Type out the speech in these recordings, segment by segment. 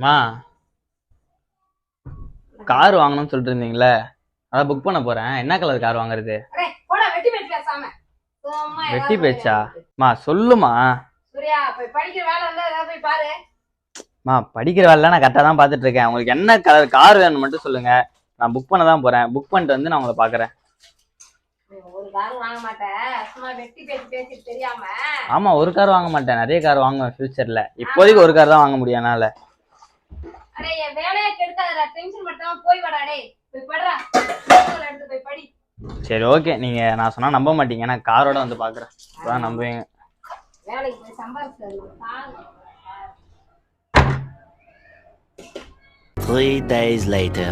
மா கார் வாங்கணும்னு சொல்லிட்டு இருந்தீங்களே, அதான் புக் பண்ண போறேன். என்ன கலர் கார் வாங்குறது? வெட்டி பேச்சா? மா சொல்லுமா. மா படிக்கிற வேலை நான் கரெக்டா தான் பாத்துட்டு இருக்கேன். உங்களுக்கு என்ன கலர் கார் வேணும் மட்டும் சொல்லுங்க, நான் புக் பண்ண தான் போறேன். புக் பண்ணிட்டு வந்து நான் உங்களை பாக்குறேன். ஆமா, ஒரு கார் வாங்க மாட்டேன், நிறைய கார் வாங்குவேன் ஃபியூச்சர்ல. இப்போதைக்கு ஒரு கார் தான் வாங்க முடியும் என்னால. சரி ஓகே, நீங்க நான் சொன்னா நம்ப மாட்டீங்க, நான் காரோட வந்து பாக்குறேன், அதான் நம்புவீங்க. 3 days later.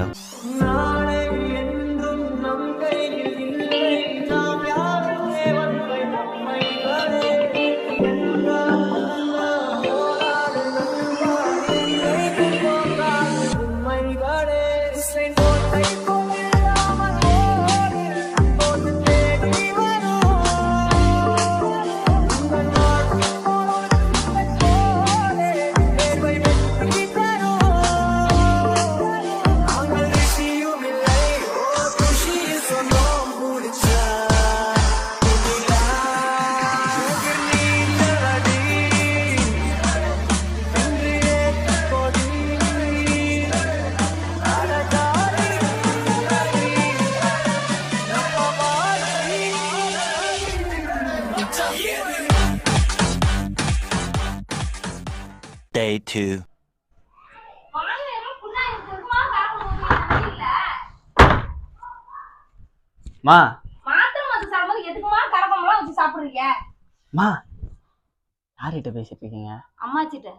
Day 2. மா சாப்பிடுறீங்க மா யார்கிட்ட பேசிட்டு இருக்கீங்க? அம்மாச்சிட்ட.